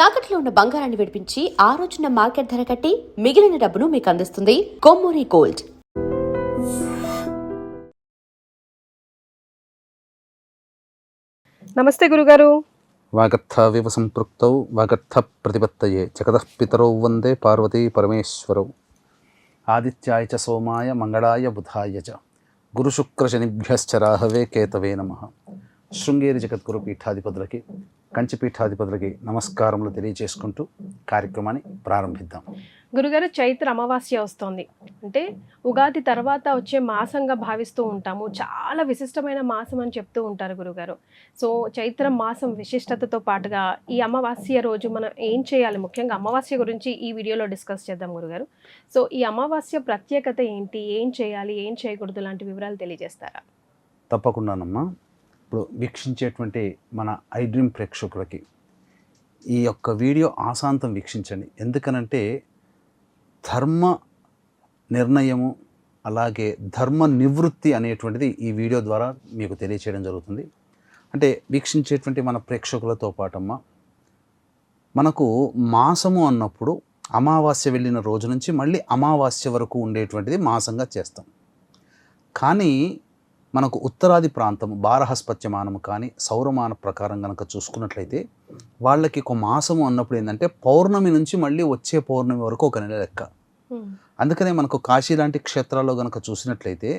తాకట్లో ఉన్న బంగారాన్ని విడిపించి ఆ రోజున మార్కెట్ ధర కట్టి మిగిలిన డబ్బును మీకు అందిస్తుంది కొమ్మూరి గోల్డ్. నమస్తే గురుగారు. వాగర్థావివ సంపృక్తౌ వాగర్థ ప్రతిపత్తయే జగతః పితరౌ వందే పార్వతీ పరమేశ్వరౌ. ఆదిత్యాయ చ సోమాయ మంగళాయ బుధాయ చ గురుశుక్రశనిభ్యశ్చ రాహవే కేతవే నమః. శృంగేరి జగద్గురు పీఠాధిపతులకి, కంచి పీఠాధిపతులకి నమస్కారములు తెలియజేసుకుంటూ కార్యక్రమాన్ని ప్రారంభిద్దాం. గురుగారు, చైత్ర అమావాస్య వస్తోంది, అంటే ఉగాది తర్వాత వచ్చే మాసంగా భావిస్తూ ఉంటాము. చాలా విశిష్టమైన మాసం అని చెప్తూ ఉంటారు గురుగారు. సో చైత్ర మాసం విశిష్టతతో పాటుగా ఈ అమావాస్య రోజు మనం ఏం చేయాలి, ముఖ్యంగా అమావాస్య గురించి ఈ వీడియోలో డిస్కస్ చేద్దాం గురుగారు. సో ఈ అమావాస్య ప్రత్యేకత ఏంటి, ఏం చేయాలి, ఏం చేయకూడదు లాంటి వివరాలు తెలియజేస్తారా? తప్పకుండానమ్మా. ఇప్పుడు వీక్షించేటువంటి మన ఐ డ్రీమ్ ప్రేక్షకులకి ఈ యొక్క వీడియో ఆశాంతం వీక్షించండి. ఎందుకనంటే ధర్మ నిర్ణయము అలాగే ధర్మ నివృత్తి అనేటువంటిది ఈ వీడియో ద్వారా మీకు తెలియచేయడం జరుగుతుంది. అంటే వీక్షించేటువంటి మన ప్రేక్షకులతో పాటమ్మా, మనకు మాసము అన్నప్పుడు అమావాస్య వెళ్ళిన రోజు నుంచి మళ్ళీ అమావాస్య వరకు ఉండేటువంటిది మాసంగా చేస్తాం. కానీ మనకు ఉత్తరాది ప్రాంతం బారహస్పత్యమానము కానీ సౌరమాన ప్రకారం కనుక చూసుకున్నట్లయితే వాళ్ళకి ఒక మాసము అన్నప్పుడు ఏంటంటే పౌర్ణమి నుంచి మళ్ళీ వచ్చే పౌర్ణమి వరకు ఒక నెల లెక్క. అందుకనే మనకు కాశీ లాంటి క్షేత్రాల్లో కనుక చూసినట్లయితే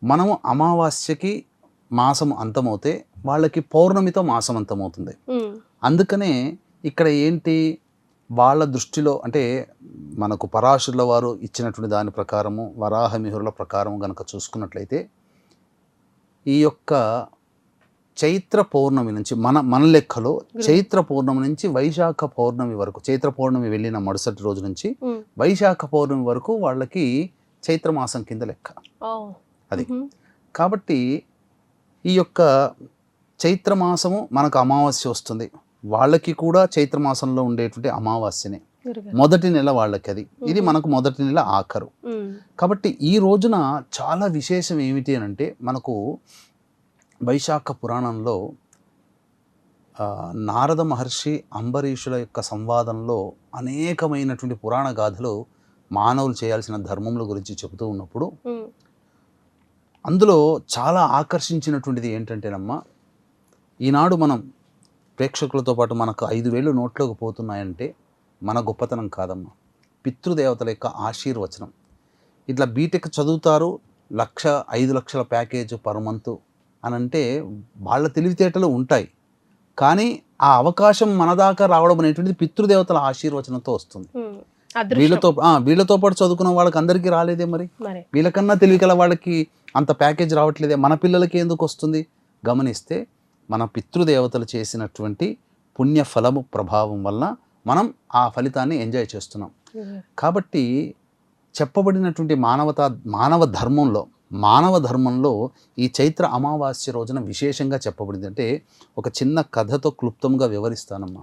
మనము అమావాస్యకి మాసం అంతమవుతే వాళ్ళకి పౌర్ణమితో మాసం అంతమవుతుంది. అందుకనే ఇక్కడ ఏంటి వాళ్ళ దృష్టిలో అంటే మనకు పరాశరుల వారు ఇచ్చినటువంటి దాని ప్రకారము వరాహమిహురుల ప్రకారము కనుక చూసుకున్నట్లయితే ఈ యొక్క చైత్ర పౌర్ణమి నుంచి మన లెక్కలో చైత్ర పౌర్ణమి నుంచి వైశాఖ పౌర్ణమి వరకు, చైత్ర పౌర్ణమి వెళ్ళిన మరుసటి రోజు నుంచి వైశాఖ పౌర్ణమి వరకు వాళ్ళకి చైత్రమాసం కింద లెక్క అది. కాబట్టి ఈ యొక్క చైత్రమాసము మనకు అమావాస్య వస్తుంది, వాళ్ళకి కూడా చైత్రమాసంలో ఉండేటువంటి అమావాస్యనే మొదటి నెల వాళ్ళకి, అది ఇది మనకు మొదటి నెల ఆఖరు. కాబట్టి ఈ రోజున చాలా విశేషం ఏమిటి అని అంటే మనకు వైశాఖ పురాణంలో నారద మహర్షి అంబరీషుల యొక్క సంవాదంలో అనేకమైనటువంటి పురాణ గాథలు మానవులు చేయాల్సిన ధర్మముల గురించి చెబుతూ ఉన్నప్పుడు అందులో చాలా ఆకర్షించినటువంటిది ఏంటంటేనమ్మా, ఈనాడు మనం ప్రేక్షకులతో పాటు మనకు 5,000 నోట్లోకి పోతున్నాయంటే మన గొప్పతనం కాదమ్మా, పితృదేవతల యొక్క ఆశీర్వచనం. ఇట్లా బీటెక్ చదువుతారు, 5 లక్షల ప్యాకేజ్ పర్ మంత్ అని అంటే వాళ్ళ తెలివితేటలు ఉంటాయి, కానీ ఆ అవకాశం మన దాకా రావడం అనేటువంటిది పితృదేవతల ఆశీర్వచనంతో వస్తుంది. వీళ్ళతో పాటు చదువుకున్న వాళ్ళకి అందరికీ రాలేదే, మరి వీళ్ళకన్నా తెలివిగల వాళ్ళకి అంత ప్యాకేజ్ రావట్లేదే, మన పిల్లలకి ఎందుకు వస్తుంది? గమనిస్తే మన పితృదేవతలు చేసినటువంటి పుణ్యఫలము ప్రభావం వల్ల మనం ఆ ఫలితాన్ని ఎంజాయ్ చేస్తున్నాం. కాబట్టి చెప్పబడినటువంటి మానవ ధర్మంలో ఈ చైత్ర అమావాస్య రోజున విశేషంగా చెప్పబడింది. అంటే ఒక చిన్న కథతో క్లుప్తంగా వివరిస్తానమ్మా.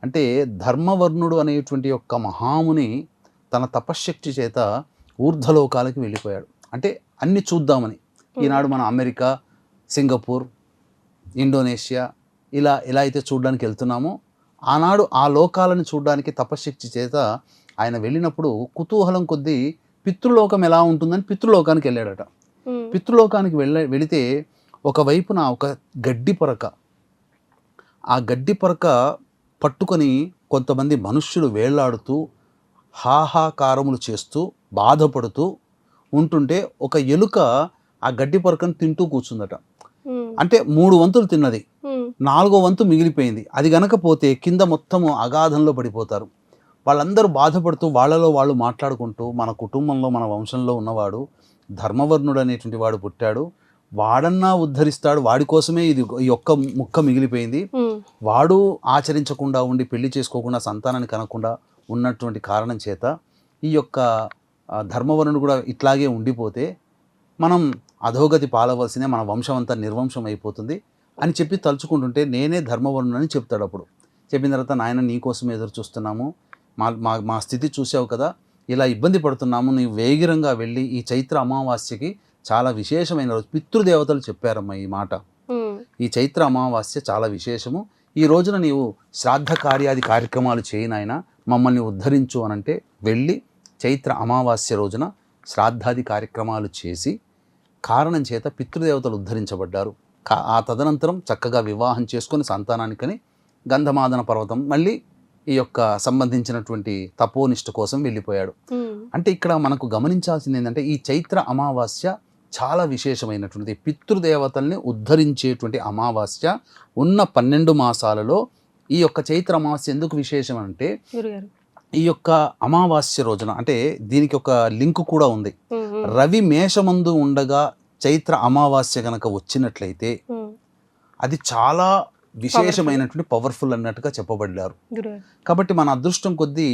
అంటే ధర్మవర్ణుడు అనేటువంటి యొక్క మహాముని తన తపశ్శక్తి చేత ఊర్ధ్వలోకాలకి వెళ్ళిపోయాడు. అంటే అన్ని చూద్దామని. ఈనాడు మన అమెరికా, సింగపూర్, ఇండోనేషియా ఇలా అయితే చూడడానికి వెళ్తున్నామో, ఆనాడు ఆ లోకాలను చూడడానికి తపశ్శక్తి చేత ఆయన వెళ్ళినప్పుడు కుతూహలం కొద్దీ పితృలోకం ఎలా ఉంటుందని పితృలోకానికి వెళ్ళాడట. పితృలోకానికి వెళితే ఒకవైపున ఒక గడ్డి పొరక, ఆ గడ్డి పొరక పట్టుకొని కొంతమంది మనుష్యులు వేళ్లాడుతూ హాహాకారములు చేస్తూ బాధపడుతూ ఉంటుంటే ఒక ఎలుక ఆ గడ్డి పొరకను తింటూ కూర్చుందట. అంటే 3 వంతులు తిన్నది, 4వ వంతు మిగిలిపోయింది. అది గనక పోతే కింద మొత్తము అగాధంలో పడిపోతారు. వాళ్ళందరూ బాధపడుతూ వాళ్ళలో వాళ్ళు మాట్లాడుకుంటూ, మన కుటుంబంలో మన వంశంలో ఉన్నవాడు ధర్మవర్ణుడు అనేటువంటి వాడు పుట్టాడు, వాడన్నా ఉద్ధరిస్తాడు, వాడి కోసమే ఇది ఈ ఒక్క ముక్క మిగిలిపోయింది, వాడు ఆచరించకుండా ఉండి పెళ్లి చేసుకోకుండా సంతానాన్ని కనకుండా ఉన్నటువంటి కారణం చేత ఈ యొక్క ధర్మవర్ణుడు కూడా ఇట్లాగే ఉండిపోతే మనం అధోగతి పాలవలసిందే, మన వంశం అంతా నిర్వంశం అయిపోతుంది అని చెప్పి తలుచుకుంటుంటే నేనే ధర్మవర్ణుని చెప్తాడు. అప్పుడు చెప్పిన తర్వాత, నాయన నీకోసం ఎదురు చూస్తున్నాము, మా స్థితి చూసావు కదా, ఇలా ఇబ్బంది పడుతున్నాము, నీవు వేగిరంగా వెళ్ళి ఈ చైత్ర అమావాస్యకి చాలా విశేషమైన రోజు, పితృదేవతలు చెప్పారమ్మా ఈ మాట, ఈ చైత్ర అమావాస్య చాలా విశేషము, ఈ రోజున నీవు శ్రాద్ధ కార్యాది కార్యక్రమాలు చేయనాయన, మమ్మల్ని ఉద్ధరించు అనంటే వెళ్ళి చైత్ర అమావాస్య రోజున శ్రాద్ధాది కార్యక్రమాలు చేసి కారణం చేత పితృదేవతలు ఉద్ధరించబడ్డారు. ఆ తదనంతరం చక్కగా వివాహం చేసుకొని సంతానానికని గంధమాదన పర్వతం మళ్ళీ ఈ యొక్క సంబంధించినటువంటి తపోనిష్ట కోసం వెళ్ళిపోయాడు. అంటే ఇక్కడ మనకు గమనించాల్సింది ఏంటంటే ఈ చైత్ర అమావాస్య చాలా విశేషమైనటువంటిది. పితృదేవతల్ని ఉద్ధరించేటువంటి అమావాస్య. ఉన్న 12 మాసాలలో ఈ యొక్క చైత్ర అమావాస్య ఎందుకు విశేషం అంటే ఈ యొక్క అమావాస్య రోజున, అంటే దీనికి ఒక లింక్ కూడా ఉంది. రవి మేషమందు ఉండగా చైత్ర అమావాస్య గనక వచ్చినట్లయితే అది చాలా విశేషమైనటువంటి పవర్ఫుల్ అన్నట్టుగా చెప్పబడ్డారు. కాబట్టి మన అదృష్టం కొద్దీ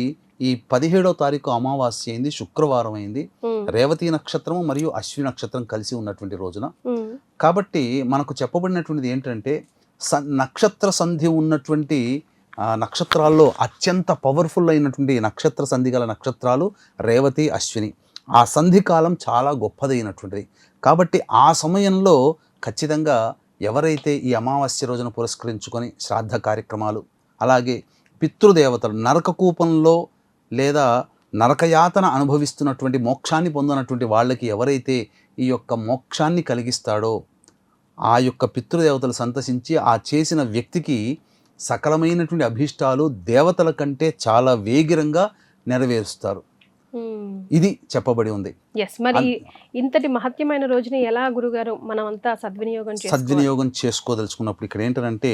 ఈ 17వ తారీఖు అమావాస్య అయింది, శుక్రవారం అయింది, రేవతి నక్షత్రము మరియు అశ్విని నక్షత్రం కలిసి ఉన్నటువంటి రోజున. కాబట్టి మనకు చెప్పబడినటువంటిది ఏంటంటే నక్షత్ర సంధి ఉన్నటువంటి నక్షత్రాల్లో అత్యంత పవర్ఫుల్ అయినటువంటి నక్షత్ర సంధి గల నక్షత్రాలు రేవతి, అశ్విని. ఆ సంధి కాలం చాలా గొప్పదైనటువంటిది. కాబట్టి ఆ సమయంలో ఖచ్చితంగా ఎవరైతే ఈ అమావాస్య రోజున పురస్కరించుకొని శ్రాద్ధ కార్యక్రమాలు, అలాగే పితృదేవతలు నరకకూపంలో లేదా నరకయాతన అనుభవిస్తున్నటువంటి మోక్షాన్ని పొందినటువంటి వాళ్ళకి ఎవరైతే ఈ యొక్క మోక్షాన్ని కలిగిస్తాడో ఆ యొక్క పితృదేవతలు సంతసించి ఆ చేసిన వ్యక్తికి సకలమైనటువంటి అభీష్టాలు దేవతల కంటే చాలా వేగిరంగా నెరవేరుస్తారు. ఇది చెప్పబడి ఉంది. మరి ఇంతటి మహత్యమైన రోజుని ఎలా గురుగారు మనం అంతా సద్వినియోగం చేసుకోదలుచుకున్నప్పుడు ఇక్కడ ఏంటంటే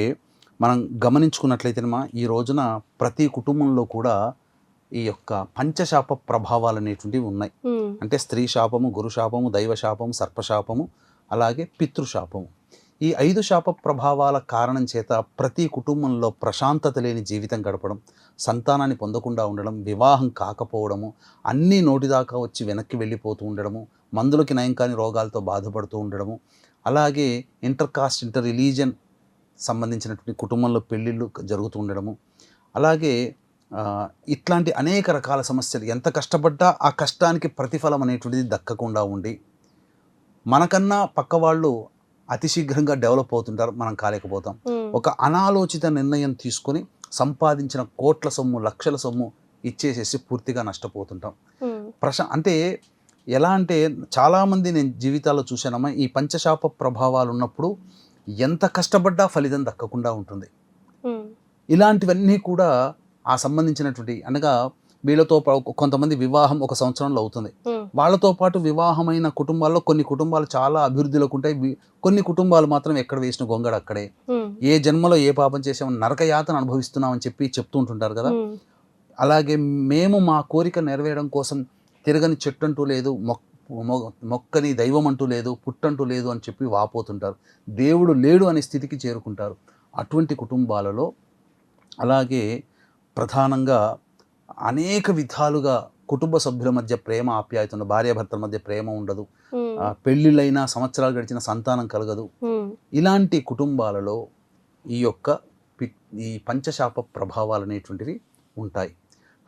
మనం గమనించుకున్నట్లయితే ఈ రోజున ప్రతి కుటుంబంలో కూడా ఈ యొక్క పంచశాప ప్రభావాలు అనేటువంటివి ఉన్నాయి. అంటే స్త్రీ శాపము, గురు శాపము, దైవ శాపము, సర్పశాపము, అలాగే పితృశాపము. ఈ 5 శాప ప్రభావాల కారణం చేత ప్రతి కుటుంబంలో ప్రశాంతత లేని జీవితం గడపడం, సంతానాన్ని పొందకుండా ఉండడం, వివాహం కాకపోవడము, అన్నీ నోటిదాకా వచ్చి వెనక్కి వెళ్ళిపోతూ ఉండడము, మందులకి నయం కాని రోగాలతో బాధపడుతూ ఉండడము, అలాగే ఇంటర్ రిలీజియన్ సంబంధించినటువంటి కుటుంబంలో పెళ్ళిళ్ళు జరుగుతూ ఉండడము, అలాగే ఇట్లాంటి అనేక రకాల సమస్యలు. ఎంత కష్టపడ్డా ఆ కష్టానికి ప్రతిఫలం అనేటువంటిది దక్కకుండా ఉండి మనకన్నా పక్క వాళ్ళు అతి శీఘ్రంగా డెవలప్ అవుతుంటారు, మనం కాలేకపోతాం. ఒక అనాలోచిత నిర్ణయం తీసుకొని సంపాదించిన కోట్ల సొమ్ము, లక్షల సొమ్ము ఇచ్చేసేసి పూర్తిగా నష్టపోతుంటాం. అంటే ఎలా అంటే చాలామంది నేను జీవితాల్లో చూశానమ్మా, ఈ పంచశాప ప్రభావాలు ఉన్నప్పుడు ఎంత కష్టపడ్డా ఫలితం దక్కకుండా ఉంటుంది. ఇలాంటివన్నీ కూడా ఆ సంబంధించినటువంటి, అనగా వీళ్ళతో కొంతమంది వివాహం 1 సంవత్సరంలో అవుతుంది. వాళ్ళతో పాటు వివాహమైన కుటుంబాల్లో కొన్ని కుటుంబాలు చాలా అభివృద్ధిలోకి ఉంటాయి, కొన్ని కుటుంబాలు మాత్రం ఎక్కడ వేసిన గొంగడ అక్కడే. ఏ జన్మలో ఏ పాపం చేసామని నరకయాతన అనుభవిస్తున్నామని చెప్తూ ఉంటుంటారు కదా. అలాగే మేము మా కోరిక నెరవేరడం కోసం తిరగని చెట్టు అంటూ లేదు, మొక్కని దైవం అంటూ లేదు, పుట్టంటూ లేదు అని చెప్పి వాపోతుంటారు. దేవుడు లేడు అనే స్థితికి చేరుకుంటారు. అటువంటి కుటుంబాలలో అలాగే ప్రధానంగా అనేక విధాలుగా కుటుంబ సభ్యుల మధ్య ప్రేమ ఆప్యాయత ఉండదు, భార్యాభర్తల మధ్య ప్రేమ ఉండదు, పెళ్ళిళ్ళైనా సంవత్సరాలు గడిచిన సంతానం కలగదు. ఇలాంటి కుటుంబాలలో ఈ పంచశాప ప్రభావాలు అనేటువంటివి ఉంటాయి.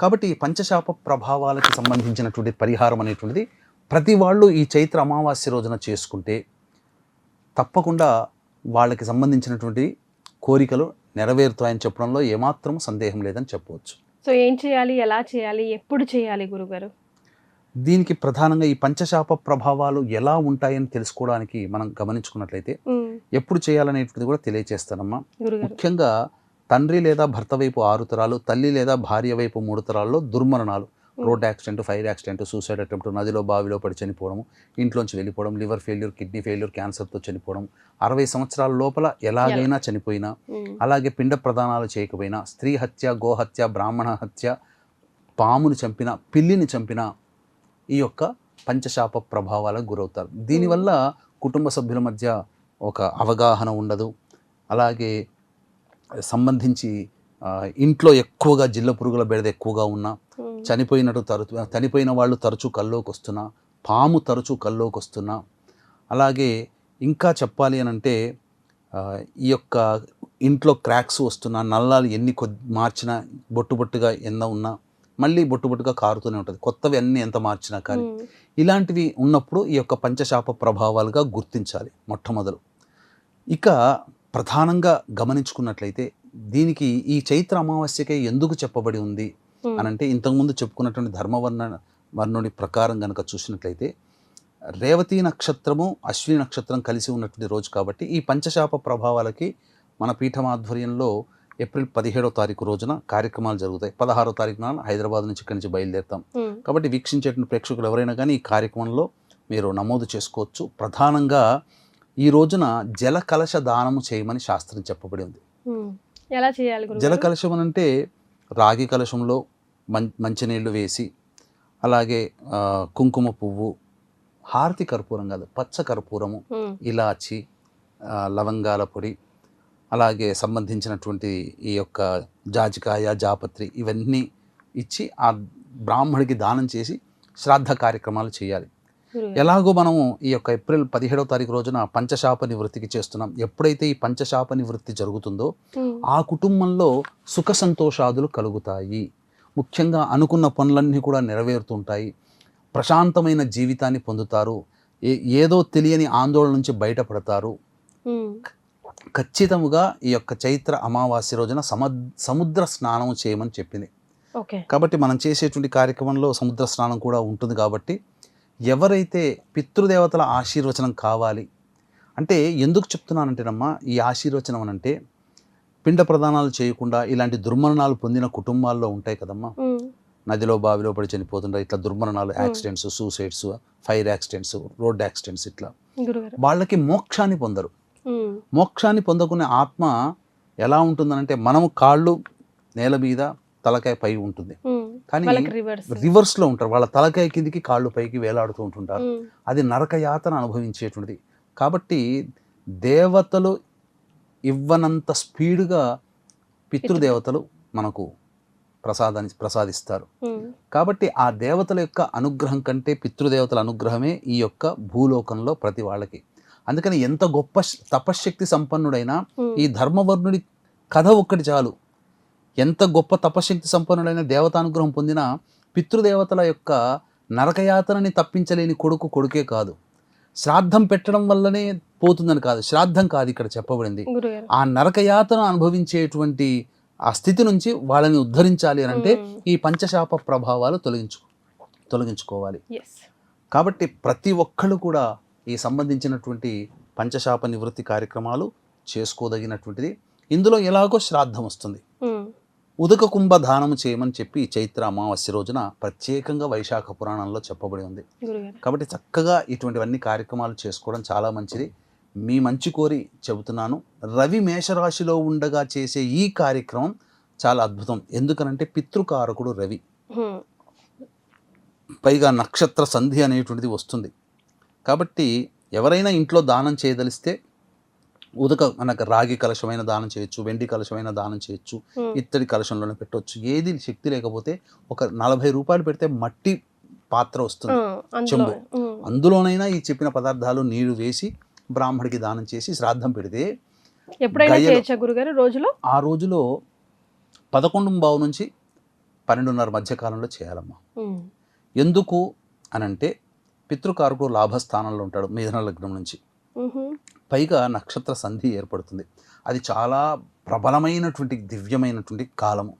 కాబట్టి ఈ పంచశాప ప్రభావాలకి సంబంధించినటువంటి పరిహారం అనేటువంటిది ప్రతి వాళ్ళు ఈ చైత్ర అమావాస్య రోజున చేసుకుంటే తప్పకుండా వాళ్ళకి సంబంధించినటువంటి కోరికలు నెరవేరుతాయని చెప్పడంలో ఏమాత్రం సందేహం లేదని చెప్పవచ్చు. సో ఏం చేయాలి, ఎలా చేయాలి, ఎప్పుడు చేయాలి గురుగారు? దీనికి ప్రధానంగా ఈ పంచశాప ప్రభావాలు ఎలా ఉంటాయని తెలుసుకోవడానికి మనం గమనించుకున్నట్లయితే ఎప్పుడు చేయాలనేటువంటిది కూడా తెలియజేస్తానమ్మా. ముఖ్యంగా తండ్రి లేదా భర్త వైపు 6 తరాలు, తల్లి లేదా భార్య వైపు 3 తరాల్లో దుర్మరణాలు, road accident, fire accident, suicide attempt, నదిలో బావిలో పడి చనిపోవడం, ఇంట్లోంచి వెళ్ళిపోవడం, లివర్ ఫెయిల్యూర్, కిడ్నీ ఫెయిల్యూర్, క్యాన్సర్తో చనిపోవడం, 60 సంవత్సరాల లోపల ఎలాగైనా చనిపోయినా, అలాగే పిండ ప్రదానాలు చేయకపోయినా, స్త్రీ హత్య, గోహత్య, బ్రాహ్మణ హత్య, పాముని చంపిన, పిల్లిని చంపిన ఈ యొక్క పంచశాప ప్రభావాలకు గురవుతారు. దీనివల్ల కుటుంబ సభ్యుల మధ్య ఒక అవగాహన ఉండదు. అలాగే సంబంధించి ఇంట్లో ఎక్కువగా జిల్ల పురుగుల బెడద ఎక్కువగా ఉన్నా, చనిపోయిన వాళ్ళు తరచూ కల్లోకి వస్తున్నా, పాము తరచూ కల్లోకి వస్తున్నా, అలాగే ఇంకా చెప్పాలి అని అంటే ఈ యొక్క ఇంట్లో క్రాక్స్ వస్తున్నా, నల్లాలు ఎన్ని మార్చినా బొట్టుగా ఎన్న ఉన్నా మళ్ళీ బొట్టుగా కారుతూనే ఉంటుంది, కొత్తవి అన్నీ ఎంత మార్చినా కానీ. ఇలాంటివి ఉన్నప్పుడు ఈ యొక్క పంచశాప ప్రభావాలుగా గుర్తించాలి మొట్టమొదలు. ఇక ప్రధానంగా గమనించుకున్నట్లయితే దీనికి ఈ చైత్ర అమావాస్యకే ఎందుకు చెప్పబడి ఉంది అని అంటే, ఇంతకుముందు చెప్పుకున్నటువంటి వర్ణుడి ప్రకారం కనుక చూసినట్లయితే రేవతి నక్షత్రము అశ్విని నక్షత్రం కలిసి ఉన్నటువంటి రోజు కాబట్టి ఈ పంచశాప ప్రభావాలకి మన పీఠం ఆధ్వర్యంలో ఏప్రిల్ 17వ తారీఖు రోజున కార్యక్రమాలు జరుగుతాయి. 16వ తారీఖున హైదరాబాద్ నుంచి ఇక్కడి నుంచి బయలుదేరుతాం. కాబట్టి వీక్షించేటువంటి ప్రేక్షకులు ఎవరైనా కానీ ఈ కార్యక్రమంలో మీరు నమోదు చేసుకోవచ్చు. ప్రధానంగా ఈ రోజున జల కలశ దానము చేయమని శాస్త్రం చెప్పబడి ఉంది. ఎలా చేయాలి? జల కలశం అని అంటే రాగి కలశంలో మంచినీళ్ళు వేసి, అలాగే కుంకుమ పువ్వు, హారతి కర్పూరం కాదు, పచ్చ కర్పూరము, ఇలాచి, లవంగాల పొడి, అలాగే సంబంధించినటువంటి ఈ యొక్క జాజికాయ, జాపత్రి ఇవన్నీ ఇచ్చి ఆ బ్రాహ్మడికి దానం చేసి శ్రాద్ధ కార్యక్రమాలు చేయాలి. ఎలాగో మనము ఈ యొక్క ఏప్రిల్ 17వ తారీఖు రోజున పంచశాప నివృత్తికి చేస్తున్నాం. ఎప్పుడైతే ఈ పంచశాప నివృత్తి జరుగుతుందో ఆ కుటుంబంలో సుఖ సంతోషాదులు కలుగుతాయి. ముఖ్యంగా అనుకున్న పనులన్నీ కూడా నెరవేరుతుంటాయి. ప్రశాంతమైన జీవితాన్ని పొందుతారు. ఏదో తెలియని ఆందోళన నుంచి బయటపడతారు. ఖచ్చితముగా ఈ యొక్క చైత్ర అమావాస్య రోజున సముద్ర స్నానం చేయమని చెప్పింది. కాబట్టి మనం చేసేటువంటి కార్యక్రమంలో సముద్ర స్నానం కూడా ఉంటుంది. కాబట్టి ఎవరైతే పితృదేవతల ఆశీర్వచనం కావాలి అంటే, ఎందుకు చెప్తున్నానంటేనమ్మా ఈ ఆశీర్వచనం అని అంటే, పిండ ప్రదానాలు చేయకుండా ఇలాంటి దుర్మరణాలు పొందిన కుటుంబాల్లో ఉంటాయి కదమ్మా. నదిలో బావిలో పడి చనిపోతుంటారు. ఇట్లా దుర్మరణాలు, accidents, suicides, fire accidents, road accidents, ఇట్లా వాళ్ళకి మోక్షాన్ని పొందరు. మోక్షాన్ని పొందకునే ఆత్మ ఎలా ఉంటుందనంటే, మనము కాళ్ళు నేల మీద తలకాయ పై ఉంటుంది, కానీ రివర్స్ లో ఉంటారు. వాళ్ళ తలకాయ కిందికి కాళ్ళు పైకి వేలాడుతూ ఉంటుంటారు. అది నరక యాతన అనుభవించేటువంటిది. కాబట్టి దేవతలు ఇవ్వనంత స్పీడ్గా పితృదేవతలు మనకు ప్రసాదిస్తారు. కాబట్టి ఆ దేవతల యొక్క అనుగ్రహం కంటే పితృదేవతల అనుగ్రహమే ఈ యొక్క భూలోకంలో ప్రతి వాళ్ళకి. అందుకని ఎంత గొప్ప తపశ్శక్తి సంపన్నుడైనా ఈ ధర్మవర్ణుడి కథ ఒక్కటి చాలు. ఎంత గొప్ప తపశ్శక్తి సంపన్నుడైన దేవతానుగ్రహం పొందిన పితృదేవతల యొక్క నరకయాతనని తప్పించలేని కొడుకే కాదు. శ్రాద్ధం పెట్టడం వల్లనే పోతుందని కాదు, శ్రాద్ధం కాదు ఇక్కడ చెప్పబడింది. ఆ నరకయాతన అనుభవించేటువంటి ఆ స్థితి నుంచి వాళ్ళని ఉద్ధరించాలి అని అంటే ఈ పంచశాప ప్రభావాలు తొలగించుకోవాలి. కాబట్టి ప్రతి ఒక్కళ్ళు కూడా ఈ సంబంధించినటువంటి పంచశాప నివృత్తి కార్యక్రమాలు చేసుకోదగినటువంటిది. ఇందులో ఎలాగో శ్రాద్ధం వస్తుంది. ఉదక కుంభ దానము చేయమని చెప్పి చైత్ర అమావాస్య రోజున ప్రత్యేకంగా వైశాఖ పురాణంలో చెప్పబడి ఉంది. కాబట్టి చక్కగా ఇటువంటివన్నీ కార్యక్రమాలు చేసుకోవడం చాలా మంచిది. మీ మంచి కోరి చెబుతున్నాను. రవి మేషరాశిలో ఉండగా చేసే ఈ కార్యక్రమం చాలా అద్భుతం. ఎందుకనంటే పితృకారకుడు రవి, పైగా నక్షత్ర సంధి అనేటువంటిది వస్తుంది. కాబట్టి ఎవరైనా ఇంట్లో దానం చేయదలిస్తే మనకు రాగి కలశమైన దానం చేయొచ్చు, వెండి కలశమైన దానం చేయొచ్చు, ఇత్తడి కలశంలోనే పెట్టవచ్చు. ఏది శక్తి లేకపోతే ఒక 40 రూపాయలు పెడితే మట్టి పాత్ర వస్తుంది, చెంబు, అందులోనైనా ఈ చెప్పిన పదార్థాలు నీళ్లు వేసి బ్రాహ్మడికి దానం చేసి శ్రాద్ధం పెడితే ఆ రోజులో 11:15 నుంచి 12:30 మధ్య కాలంలో చేయాలమ్మా. ఎందుకు అనంటే పితృకారకుడు లాభస్థానంలో ఉంటాడు మిథున లగ్నం నుంచి, పైగా నక్షత్ర సంధి ఏర్పడుతుంది. అది చాలా ప్రబలమైనటువంటి దివ్యమైనటువంటి కాలము.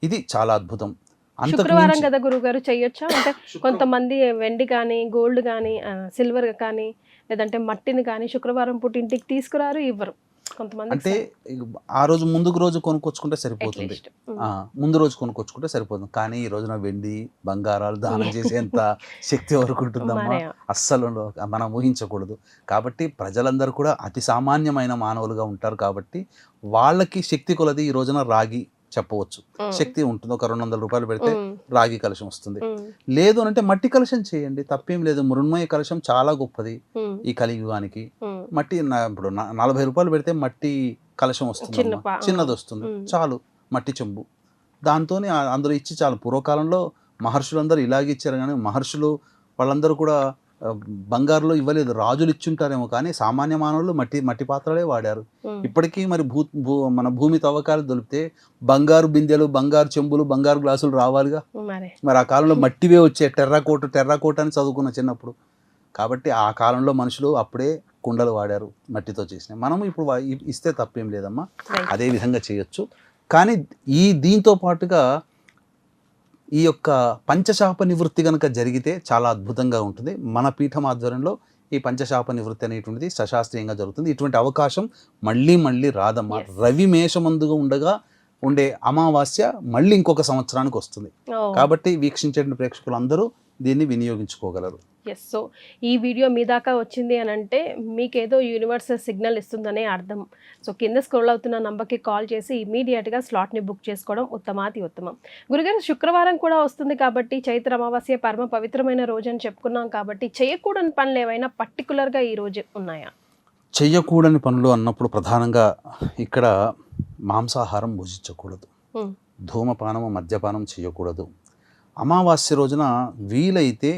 ఇది చాలా అద్భుతం. శుక్రవారం కదా గురుగారు చేయొచ్చా? అంటే కొంతమంది వెండి కానీ, గోల్డ్ కానీ, సిల్వర్ కానీ, లేదంటే మట్టిని కానీ శుక్రవారం పూట ఇంటికి తీసుకురారు, ఇవ్వరు కొంతమంది. అంటే ఆ రోజు ముందుకు రోజు కొనుక్కొచ్చుకుంటే సరిపోతుంది, ముందు రోజు కొనుక్కొచ్చుకుంటే సరిపోతుంది. కానీ ఈ రోజున వెండి బంగారాలు దానం చేసేంత శక్తి వరకు ఉంటుందమ్మా, అస్సలు మనం ఊహించకూడదు. కాబట్టి ప్రజలందరూ కూడా అతి సామాన్యమైన మానవులుగా ఉంటారు. కాబట్టి వాళ్ళకి శక్తి కొలది ఈ రోజున రాగి చెప్పవచ్చు, శక్తి ఉంటుంది. ఒక 200 రూపాయలు పెడితే రాగి కలశం వస్తుంది. లేదు అంటే మట్టి కలశం చేయండి, తప్పేం లేదు. మృణ్మయ కలశం చాలా గొప్పది ఈ కలియుగానికి. మట్టి ఇప్పుడు 40 రూపాయలు పెడితే మట్టి కలశం వస్తుంది, చిన్నది వస్తుంది, చాలు. మట్టి చెంబు దాంతో అందులో ఇచ్చి చాలు. పూర్వకాలంలో మహర్షులందరూ ఇలాగే ఇచ్చారు, కానీ మహర్షులు వాళ్ళందరూ కూడా బంగారులో ఇవ్వలేదు. రాజులు ఇచ్చుంటారేమో, కానీ సామాన్య మానవులు మట్టి పాత్రలే వాడారు. ఇప్పటికీ మరి మన భూమి తవ్వకాలు దొరికితే బంగారు బిందెలు, బంగారు చెంబులు, బంగారు గ్లాసులు రావాలిగా. మరి ఆ కాలంలో మట్టివే వచ్చే టెర్రాకోట అని చదువుకున్న చిన్నప్పుడు. కాబట్టి ఆ కాలంలో మనుషులు అప్పుడే కుండలు వాడారు మట్టితో చేసినాయి. మనం ఇప్పుడు ఇస్తే తప్పేం లేదమ్మా, Right. అదే విధంగా చేయొచ్చు. కానీ దీంతో పాటుగా ఈ యొక్క పంచశాప నివృత్తి కనుక జరిగితే చాలా అద్భుతంగా ఉంటుంది. మన పీఠం ఆధ్వర్యంలో ఈ పంచశాప నివృత్తి అనేటువంటిది సశాస్త్రీయంగా జరుగుతుంది. ఇటువంటి అవకాశం మళ్ళీ మళ్ళీ రాదమ్మా. Yes. రవి మేషమందుగా ఉండే అమావాస్య మళ్ళీ ఇంకొక సంవత్సరానికి వస్తుంది. కాబట్టి వీక్షించే ప్రేక్షకులు అందరూ దీన్ని వినియోగించుకోగలరు. ఎస్, సో ఈ వీడియో మీ దాకా వచ్చింది అని అంటే మీకేదో యూనివర్సల్ సిగ్నల్ ఇస్తుందనే అర్థం. సో కింద స్క్రోల్ అవుతున్న నంబర్కి కాల్ చేసి ఇమీడియట్గా స్లాట్ని బుక్ చేసుకోవడం ఉత్తమాతి ఉత్తమం. గురుగారు, శుక్రవారం కూడా వస్తుంది కాబట్టి చైత్ర అమావాస్య పరమ పవిత్రమైన రోజు అని చెప్పుకున్నాం కాబట్టి చేయకూడని పనులు ఏవైనా పర్టికులర్గా ఈ రోజు ఉన్నాయా? చెయ్యకూడని పనులు అన్నప్పుడు ప్రధానంగా ఇక్కడ మాంసాహారం భుజించకూడదు, ధూమపానము మద్యపానం చేయకూడదు. అమావాస్య రోజున వీలైతే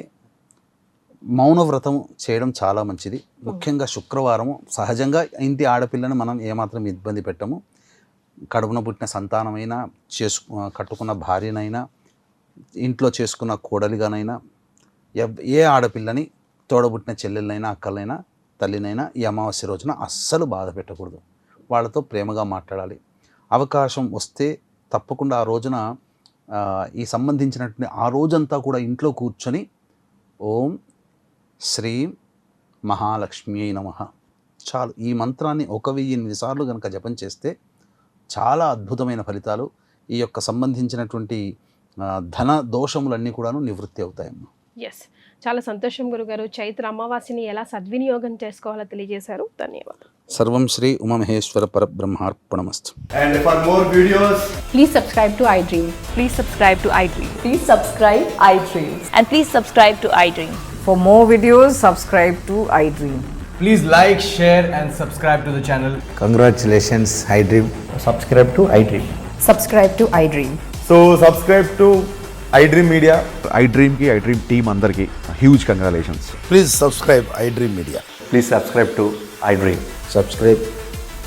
మౌనవ్రతం చేయడం చాలా మంచిది. ముఖ్యంగా శుక్రవారము సహజంగా ఇంటి ఆడపిల్లను మనం ఏమాత్రం ఇబ్బంది పెట్టము. కడుపున పుట్టిన సంతానమైనా, కట్టుకున్న భార్యనైనా, ఇంట్లో చేసుకున్న కోడలిగానైనా, ఏ ఆడపిల్లని, తోడబుట్టిన చెల్లెలనైనా, అక్కలైనా, తల్లినైనా ఈ అమావాస్య రోజున అస్సలు బాధ పెట్టకూడదు. వాళ్ళతో ప్రేమగా మాట్లాడాలి. అవకాశం వస్తే తప్పకుండా ఆ రోజున ఈ సంబంధించినటువంటి ఆ రోజంతా కూడా ఇంట్లో కూర్చొని ఓం శ్రీం మహాలక్ష్మి నమః చాలు, ఈ మంత్రాన్ని 1008 సార్లు కనుక జపం చేస్తే చాలా అద్భుతమైన ఫలితాలు, ఈ యొక్క సంబంధించినటువంటి ధన దోషములన్నీ కూడాను నివృత్తి అవుతాయమ్మా. ఎస్, చాలా సంతోషం గురుగారు. చైత్ర అమావాస్యని ఎలా సద్వినియోగం చేసుకోవాలో తెలియజేశారు. ధన్యవాదాలు. సర్వం Shri Umamaheshwara పరబ్రహ్మార్పణమస్తు. And for more videos, Please subscribe to iDream. Please subscribe to iDream. Please subscribe iDream. And please subscribe to iDream. For more videos, subscribe to iDream. please like, share and subscribe to the channel. Congratulations, iDream. Subscribe to iDream. Subscribe to iDream. So subscribe to iDream Media. iDream ki iDream team andarki huge congratulations. Please subscribe iDream Media. Please subscribe to iDream. Subscribe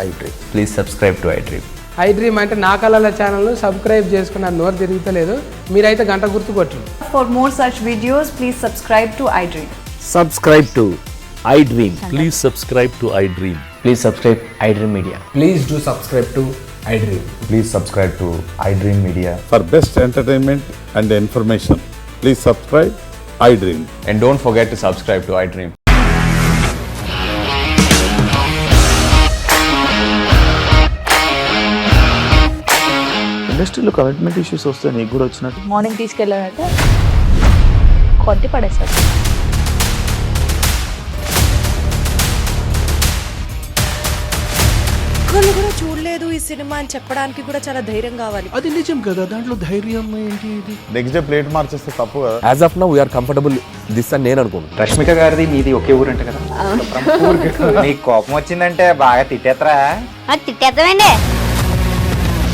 iDream. Please subscribe to iDream. iDream అంటే నా కళల ఛానల్ను subscribe చేసుకున్న నోరు తిరుగుతలేదు, మీరైతే గంట గుర్తు కొట్టండి. For more such videos, please subscribe to iDream. Subscribe to iDream. Please subscribe to iDream. Please subscribe iDream Media. Please do subscribe to iDream. Please subscribe to iDream Media. For best entertainment and information, please subscribe iDream. And don't forget to subscribe to iDream. ఇండస్ట్రీలో commitment issues వస్తే నీకు కూడా వచ్చినట్టు morning తీసుకెళ్ళాలంటే కొట్టి పడేస్తారు. ఒక్కళ్ళు కూడా చూడలేదు ఈ సినిమా అని చెప్పడానికి కూడా చాలా ధైర్యం కావాలి. అది నిజం కదా, దాంట్లో ధైర్యం ఏంటి? ఇది నెక్స్ట్ డే ప్లేట్ మార్చేస్తే తప్పు కదా. As of now, we are comfortable this అని నేను అనుకుంటున్నాను. రష్మిక గారిది మీది ఒకే ఊరంట కదా. నీకు కోపం వచ్చిందంటే బాగా తిట్టేత్తరా? తిట్టేద్దామండి.